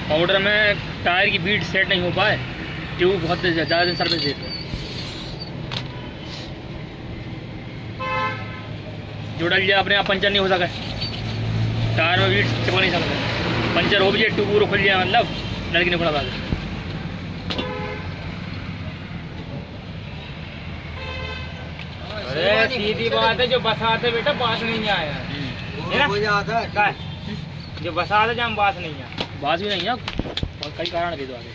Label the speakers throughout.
Speaker 1: Powder में tyre की bit set नहीं हो पाए, ट्यूब बहुत ज़्यादा दिन सर्विस देते हैं। जो डल जाए अपने आप पंचर नहीं हो सके, टायर में बीट चिपक नहीं सकते, पंचर हो भी जाए ट्यूब पूरा खुल जाए, मतलब लड़की नहीं खुला था।
Speaker 2: अरे सीधी बात है, जो बसाते बेटा बात नहीं आया है, जो बसाते जब बात नहीं आया,
Speaker 1: बात भी नहीं है और कई कारण दे दो आगे।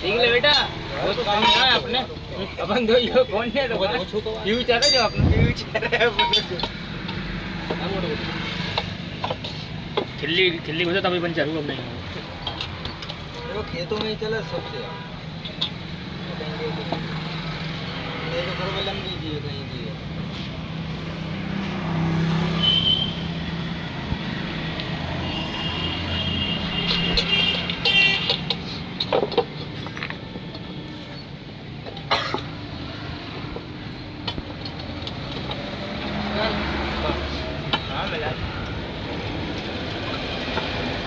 Speaker 2: ठीक है बेटा, वो तो काम है अपने, अपन तो ये कौन है तो फ्यूचर है, जो अपना फ्यूचर है।
Speaker 1: खिल्ली खिल्ली घुसे तभी पंचर हुआ, अब नहीं
Speaker 3: वो खेतों में ही चला सबसे लंबी जी कहीं की है।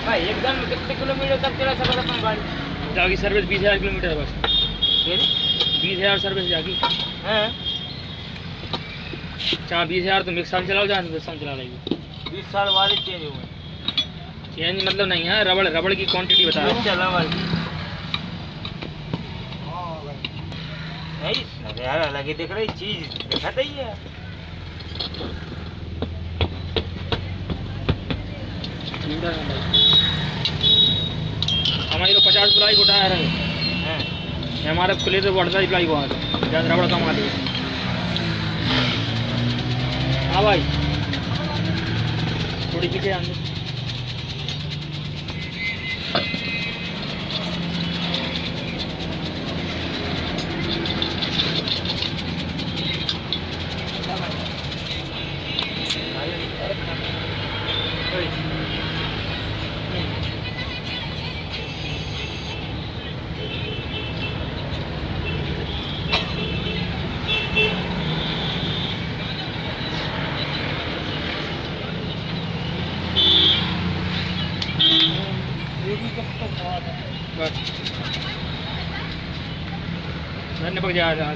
Speaker 2: भाई एकदम कितने किलोमीटर तक चला सकता अपना गाड़ी?
Speaker 1: जागी सर्विस 20,000 किलोमीटर है बस। 20,000 सर्विस जागी
Speaker 2: हैं?
Speaker 1: जहाँ 20,000 तो मिक्स साल चलाओ, जहाँ 10 साल चला लेगी।
Speaker 2: 20 साल बाद ही चेंज हुए।
Speaker 1: चेंज मतलब नहीं है, रबड़ की क्वांटिटी बता रहा हूँ।
Speaker 2: चला वाली नहीं यार, अलग ही दिख रही चीज, दिखाता ही है।
Speaker 1: हमारी तो 50 प्लाई को टायर है, हमारे खुले तो बढ़ता ही प्लाई को आ ज़्यादा रबड़ कम आती है। हाँ भाई थोड़ी पीछे आने। बस धन्यवाद जा रहा है।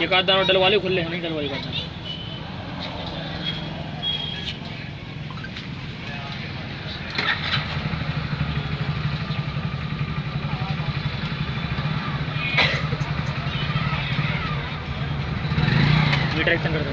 Speaker 1: एक आध दाना डलवाले खुले हैं, नहीं डलवाई का मीटर एक्शन कर दो।